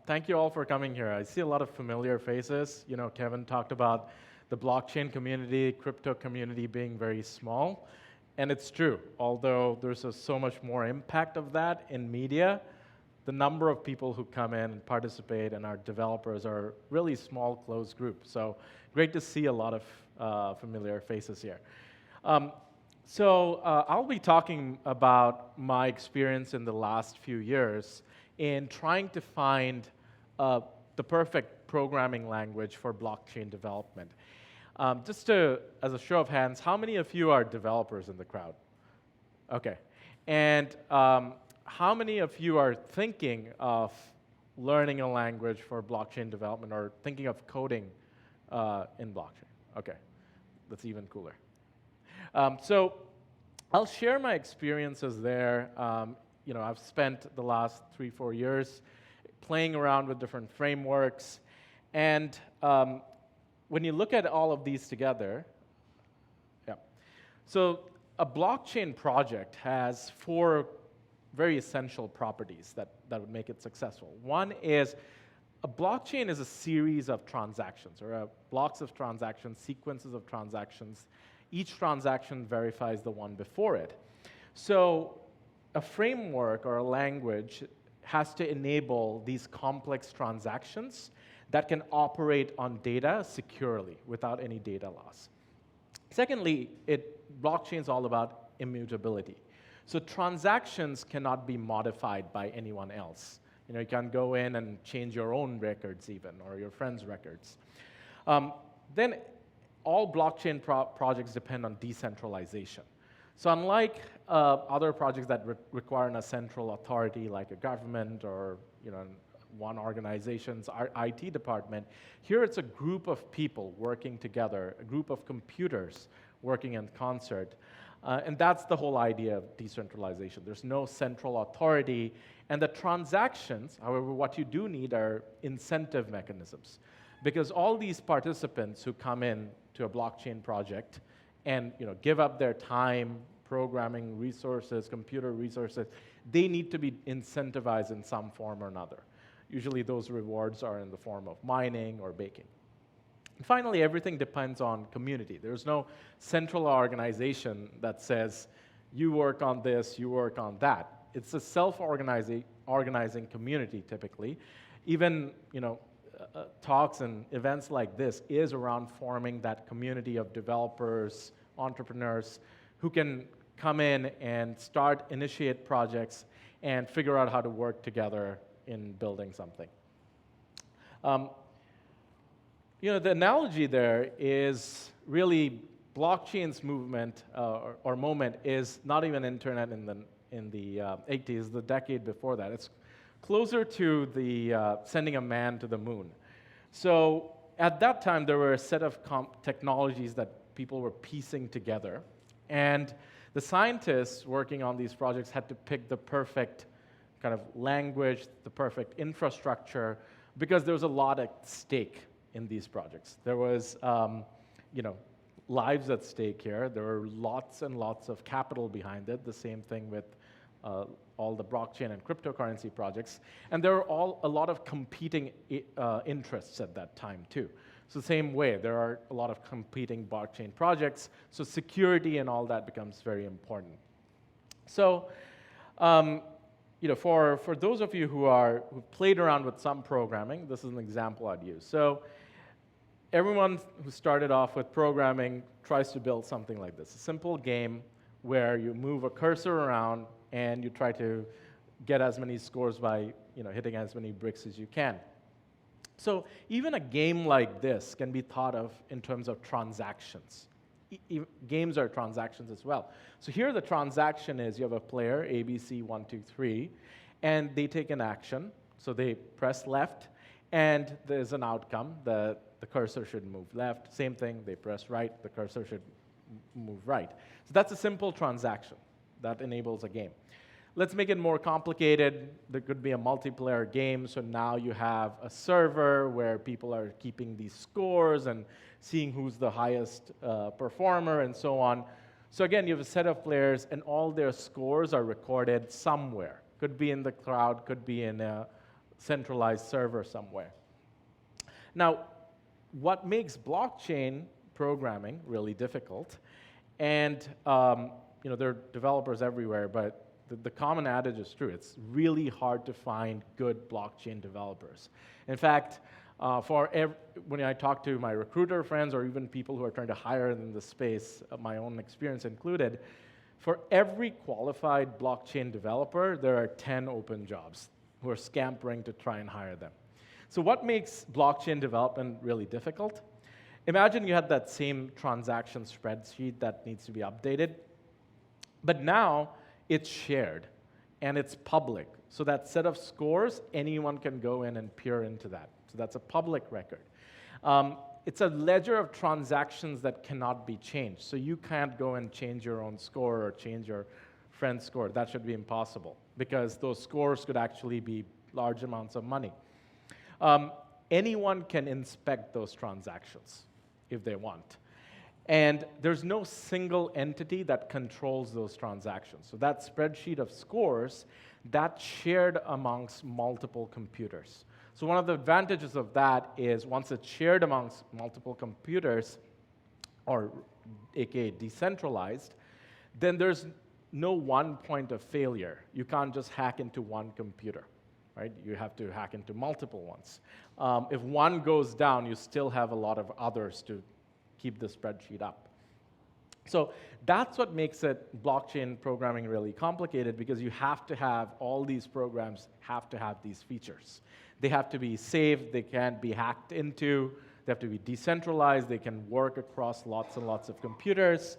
Thank you all for coming here. I see a lot of familiar faces. You know, Kevin talked about the blockchain community, crypto community being very small, and it's true. Although there's so much more impact of that in media, the number of people who come in and participate and are developers are really small, closed group. So great to see a lot of familiar faces here. I'll be talking about my experience in the last few years in trying to find the perfect programming language for blockchain development. As a show of hands, how many of you are developers in the crowd? Okay. And how many of you are thinking of learning a language for blockchain development or thinking of coding in blockchain? Okay, that's even cooler. So I'll share my experiences there. I've spent the last 3-4 years playing around with different frameworks. And when you look at all of these together, so a blockchain project has 4 very essential properties that would make it successful. One is a blockchain is a series of transactions, or blocks of transactions, sequences of transactions. Each transaction verifies the one before it. So a framework or a language has to enable these complex transactions that can operate on data securely without any data loss. Secondly, blockchain is all about immutability. So transactions cannot be modified by anyone else. You can go in and change your own records even, or your friend's records. Then all blockchain projects depend on decentralization. So unlike other projects that require a central authority like a government or one organization's IT department, here it's a group of people working together, a group of computers working in concert. And that's the whole idea of decentralization. There's no central authority. And the transactions, however, what you do need are incentive mechanisms. Because all these participants who come in to a blockchain project and give up their time, programming resources, computer resources, they need to be incentivized in some form or another. Usually those rewards are in the form of mining or baking. And finally, everything depends on community. There's no central organization that says, you work on this, you work on that. It's a self-organizing community, typically. Even talks and events like this is around forming that community of developers, entrepreneurs, who can come in and initiate projects and figure out how to work together in building something. The analogy there is really blockchain's movement or moment is not even internet in the 80s, the decade before that. It's closer to the sending a man to the moon. So at that time, there were a set of technologies that people were piecing together. And the scientists working on these projects had to pick the perfect kind of language, the perfect infrastructure, because there was a lot at stake in these projects. There was, lives at stake here. There were lots and lots of capital behind it. The same thing with all the blockchain and cryptocurrency projects. And there were a lot of competing interests at that time, too. So same way, there are a lot of competing blockchain projects. So security and all that becomes very important. So, for those of you who've played around with some programming, this is an example I'd use. So everyone who started off with programming tries to build something like this, a simple game where you move a cursor around and you try to get as many scores by hitting as many bricks as you can. So even a game like this can be thought of in terms of transactions. Games are transactions as well. So here the transaction is you have a player, ABC 1, 2, 3, and they take an action. So they press left, and there's an outcome. The cursor should move left. Same thing, they press right, the cursor should move right. So that's a simple transaction that enables a game. Let's make it more complicated. There could be a multiplayer game, so now you have a server where people are keeping these scores and seeing who's the highest performer and so on. So again, you have a set of players, and all their scores are recorded somewhere. Could be in the cloud, could be in a centralized server somewhere. Now, what makes blockchain programming really difficult, and there are developers everywhere, but the common adage is true. It's really hard to find good blockchain developers. In fact, when I talk to my recruiter friends or even people who are trying to hire in the space, my own experience included, for every qualified blockchain developer, there are 10 open jobs who are scampering to try and hire them. So what makes blockchain development really difficult? Imagine you had that same transaction spreadsheet that needs to be updated, but now it's shared and it's public. So that set of scores, anyone can go in and peer into that. So that's a public record. It's a ledger of transactions that cannot be changed. So you can't go and change your own score or change your friend's score. That should be impossible because those scores could actually be large amounts of money. Anyone can inspect those transactions if they want. And there's no single entity that controls those transactions. So that spreadsheet of scores, that's shared amongst multiple computers. So one of the advantages of that is once it's shared amongst multiple computers, or aka decentralized, then there's no one point of failure. You can't just hack into one computer, right? You have to hack into multiple ones. If one goes down, you still have a lot of others to keep the spreadsheet up. So that's what makes blockchain programming really complicated, because you have to have all these programs have to have these features. They have to be safe, they can't be hacked into, they have to be decentralized, they can work across lots and lots of computers.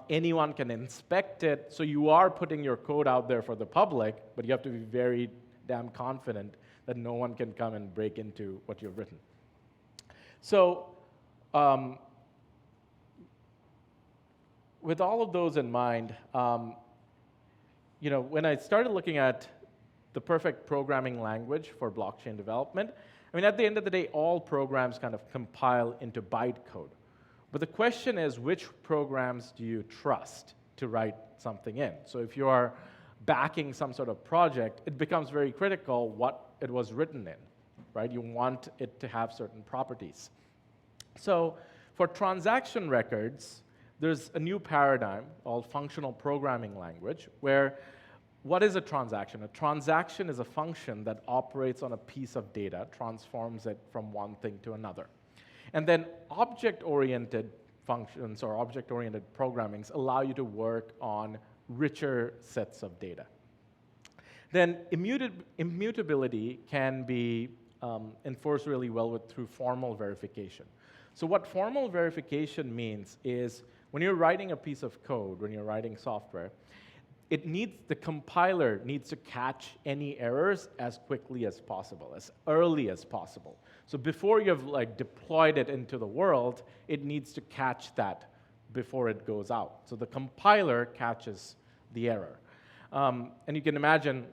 Anyone can inspect it, so you are putting your code out there for the public, but you have to be very damn confident that no one can come and break into what you've written. So, with all of those in mind, when I started looking at the perfect programming language for blockchain development, I mean, at the end of the day, all programs kind of compile into bytecode. But the question is, which programs do you trust to write something in? So if you are backing some sort of project, it becomes very critical what it was written in, right? You want it to have certain properties. So for transaction records, there's a new paradigm called functional programming language, where what is a transaction? A transaction is a function that operates on a piece of data, transforms it from one thing to another. And then object-oriented functions or object-oriented programmings allow you to work on richer sets of data. Then immutability can be enforced really well through formal verification. So what formal verification means is when you're writing a piece of code, when you're writing software, the compiler needs to catch any errors as quickly as possible, as early as possible. So before you've deployed it into the world, it needs to catch that before it goes out. So the compiler catches the error. And you can imagine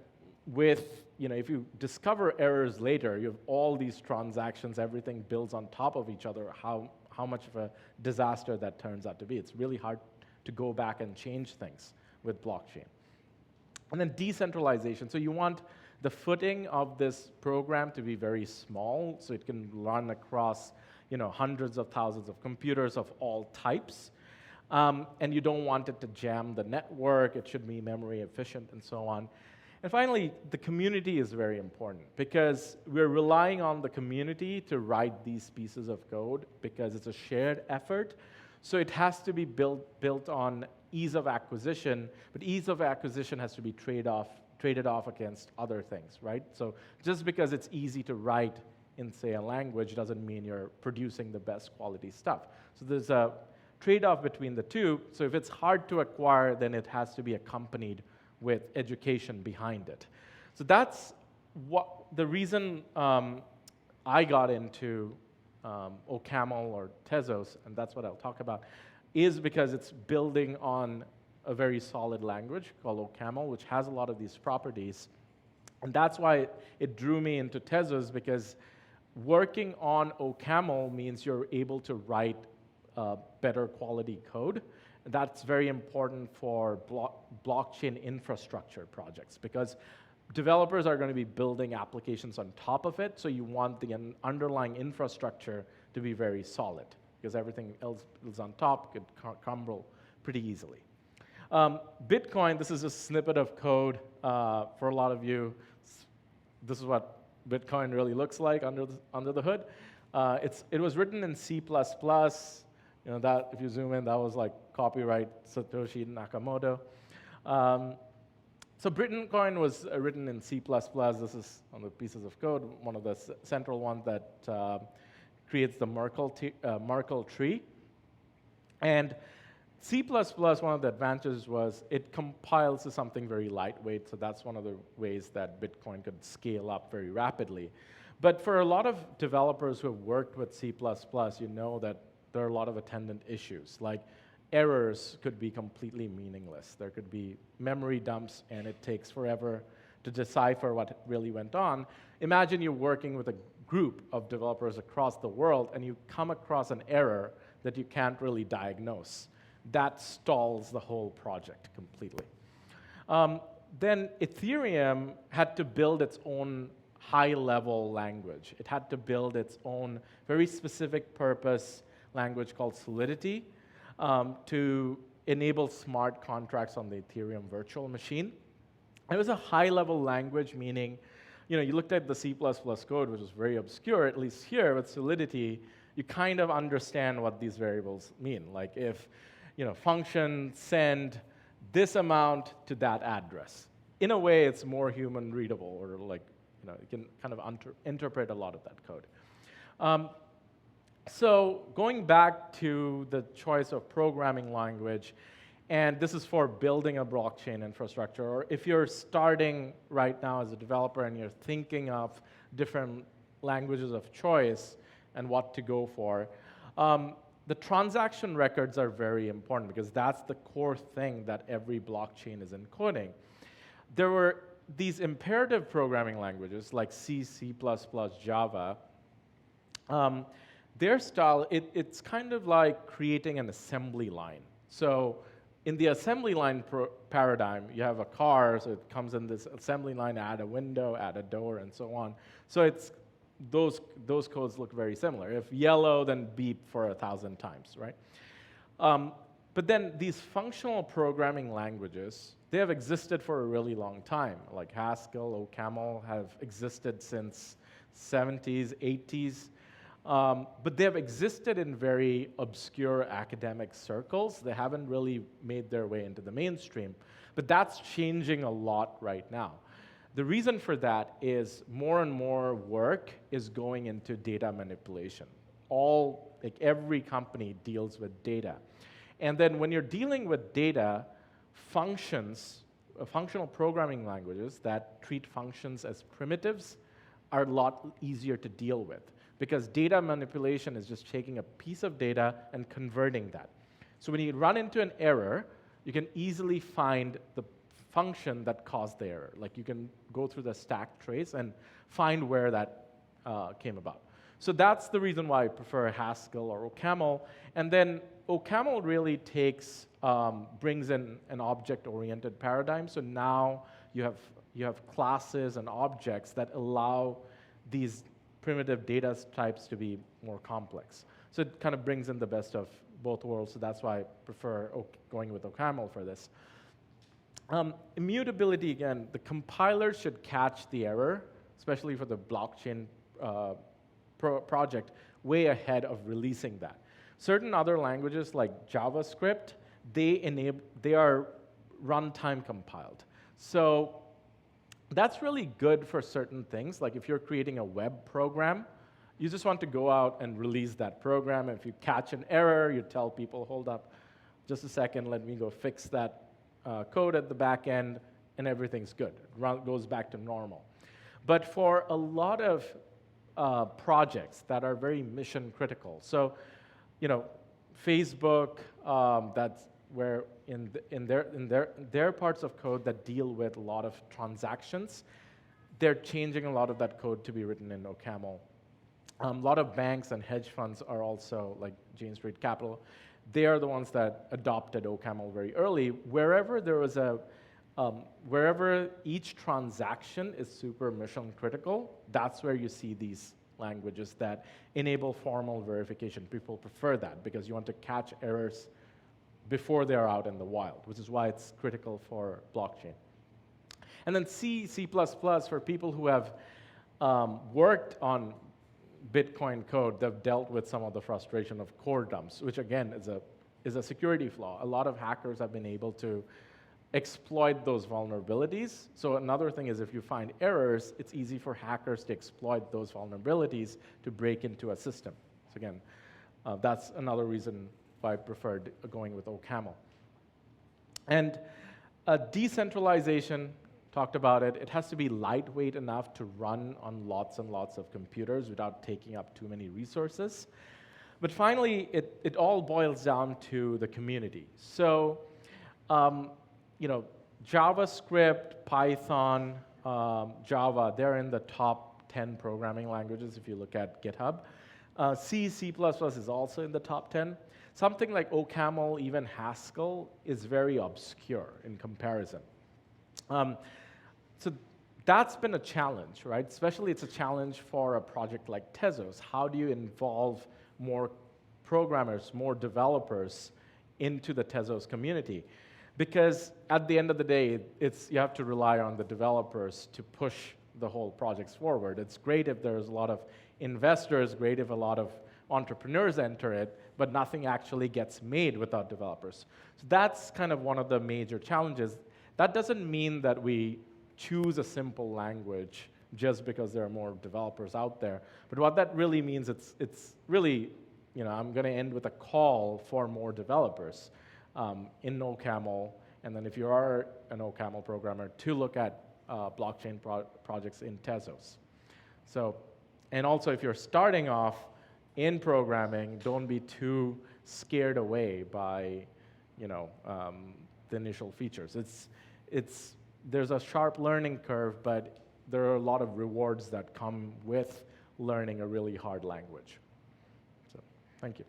if you discover errors later, you have all these transactions, everything builds on top of each other, how much of a disaster that turns out to be. It's really hard to go back and change things with blockchain. And then decentralization. So you want the footing of this program to be very small, so it can run across hundreds of thousands of computers of all types. And you don't want it to jam the network. It should be memory efficient and so on. And finally, the community is very important, because we're relying on the community to write these pieces of code because it's a shared effort. So it has to be built on ease of acquisition, but ease of acquisition has to be traded off against other things, right? So just because it's easy to write in, say, a language doesn't mean you're producing the best quality stuff. So there's a trade-off between the two. So if it's hard to acquire, then it has to be accompanied with education behind it. So that's the reason I got into OCaml or Tezos, and that's what I'll talk about, is because it's building on a very solid language called OCaml, which has a lot of these properties. And that's why it drew me into Tezos, because working on OCaml means you're able to write better quality code. That's very important for blockchain infrastructure projects, because developers are going to be building applications on top of it, so you want the underlying infrastructure to be very solid, because everything else is on top could crumble pretty easily. Bitcoin, this is a snippet of code for a lot of you. This is what Bitcoin really looks like under the hood. It was written in C++. You know, that, if you zoom in, that was like copyright Satoshi Nakamoto. So Bitcoin was written in C++. This is on the pieces of code, one of the central ones that creates the Merkle tree. And C++, one of the advantages was it compiles to something very lightweight, so that's one of the ways that Bitcoin could scale up very rapidly. But for a lot of developers who have worked with C++, you know that there are a lot of attendant issues, like errors could be completely meaningless. There could be memory dumps, and it takes forever to decipher what really went on. Imagine you're working with a group of developers across the world, and you come across an error that you can't really diagnose. That stalls the whole project completely. Then Ethereum had to build its own high-level language. It had to build its own very specific purpose language called Solidity to enable smart contracts on the Ethereum virtual machine. It was a high-level language, meaning, you know, you looked at the C++ code, which was very obscure. At least here with Solidity, you kind of understand what these variables mean. Like if, you know, function send this amount to that address. In a way, it's more human readable, or like, you know, you can kind of interpret a lot of that code. So going back to the choice of programming language, and this is for building a blockchain infrastructure, or if you're starting right now as a developer and you're thinking of different languages of choice and what to go for, the transaction records are very important because that's the core thing that every blockchain is encoding. There were these imperative programming languages like C, C++, Java. Their style, it's kind of like creating an assembly line. So in the assembly line paradigm, you have a car, so it comes in this assembly line, add a window, add a door, and so on. So it's those codes look very similar. If yellow, then beep for 1,000 times, right? But then these functional programming languages, they have existed for a really long time. Like Haskell, OCaml have existed since 70s, 80s. But they have existed in very obscure academic circles. They haven't really made their way into the mainstream. But that's changing a lot right now. The reason for that is more and more work is going into data manipulation. Like every company deals with data. And then when you're dealing with data, functional programming languages that treat functions as primitives are a lot easier to deal with, because data manipulation is just taking a piece of data and converting that. So when you run into an error, you can easily find the function that caused the error. Like you can go through the stack trace and find where that came about. So that's the reason why I prefer Haskell or OCaml. And then OCaml really brings in an object-oriented paradigm. So now you have classes and objects that allow these primitive data types to be more complex. So it kind of brings in the best of both worlds, so that's why I prefer going with OCaml for this. Immutability, again, the compiler should catch the error, especially for the blockchain project, way ahead of releasing that. Certain other languages like JavaScript, they are runtime compiled. So that's really good for certain things. Like if you're creating a web program, you just want to go out and release that program. If you catch an error, you tell people, hold up, just a second, let me go fix that code at the back end, and everything's good. It goes back to normal. But for a lot of projects that are very mission critical, so you know, Facebook, that's where in their parts of code that deal with a lot of transactions, they're changing a lot of that code to be written in OCaml. A lot of banks and hedge funds are also, like Jane Street Capital, they are the ones that adopted OCaml very early. Wherever there was a Wherever each transaction is super mission critical, that's where you see these languages that enable formal verification. People prefer that because you want to catch errors before they're out in the wild, which is why it's critical for blockchain. And then C, C++ for people who have worked on Bitcoin code, they've dealt with some of the frustration of core dumps, which again is a security flaw. A lot of hackers have been able to exploit those vulnerabilities. So another thing is if you find errors, it's easy for hackers to exploit those vulnerabilities to break into a system. So again, that's another reason why I preferred going with OCaml. And decentralization, talked about it. It has to be lightweight enough to run on lots and lots of computers without taking up too many resources. But finally, it all boils down to the community. So, JavaScript, Python, Java, they're in the top 10 programming languages if you look at GitHub. C, C++ is also in the top 10. Something like OCaml, even Haskell, is very obscure in comparison. So that's been a challenge, right? Especially it's a challenge for a project like Tezos. How do you involve more programmers, more developers into the Tezos community? Because at the end of the day, you have to rely on the developers to push the whole projects forward. It's great if there's a lot of investors, great if a lot of entrepreneurs enter it, but nothing actually gets made without developers. So that's kind of one of the major challenges. That doesn't mean that we choose a simple language just because there are more developers out there. But what that really means, it's really, I'm going to end with a call for more developers in OCaml, and then if you are an OCaml programmer, to look at blockchain projects in Tezos. So, and also if you're starting off in programming, don't be too scared away by, the initial features. There's a sharp learning curve, but there are a lot of rewards that come with learning a really hard language. So, thank you.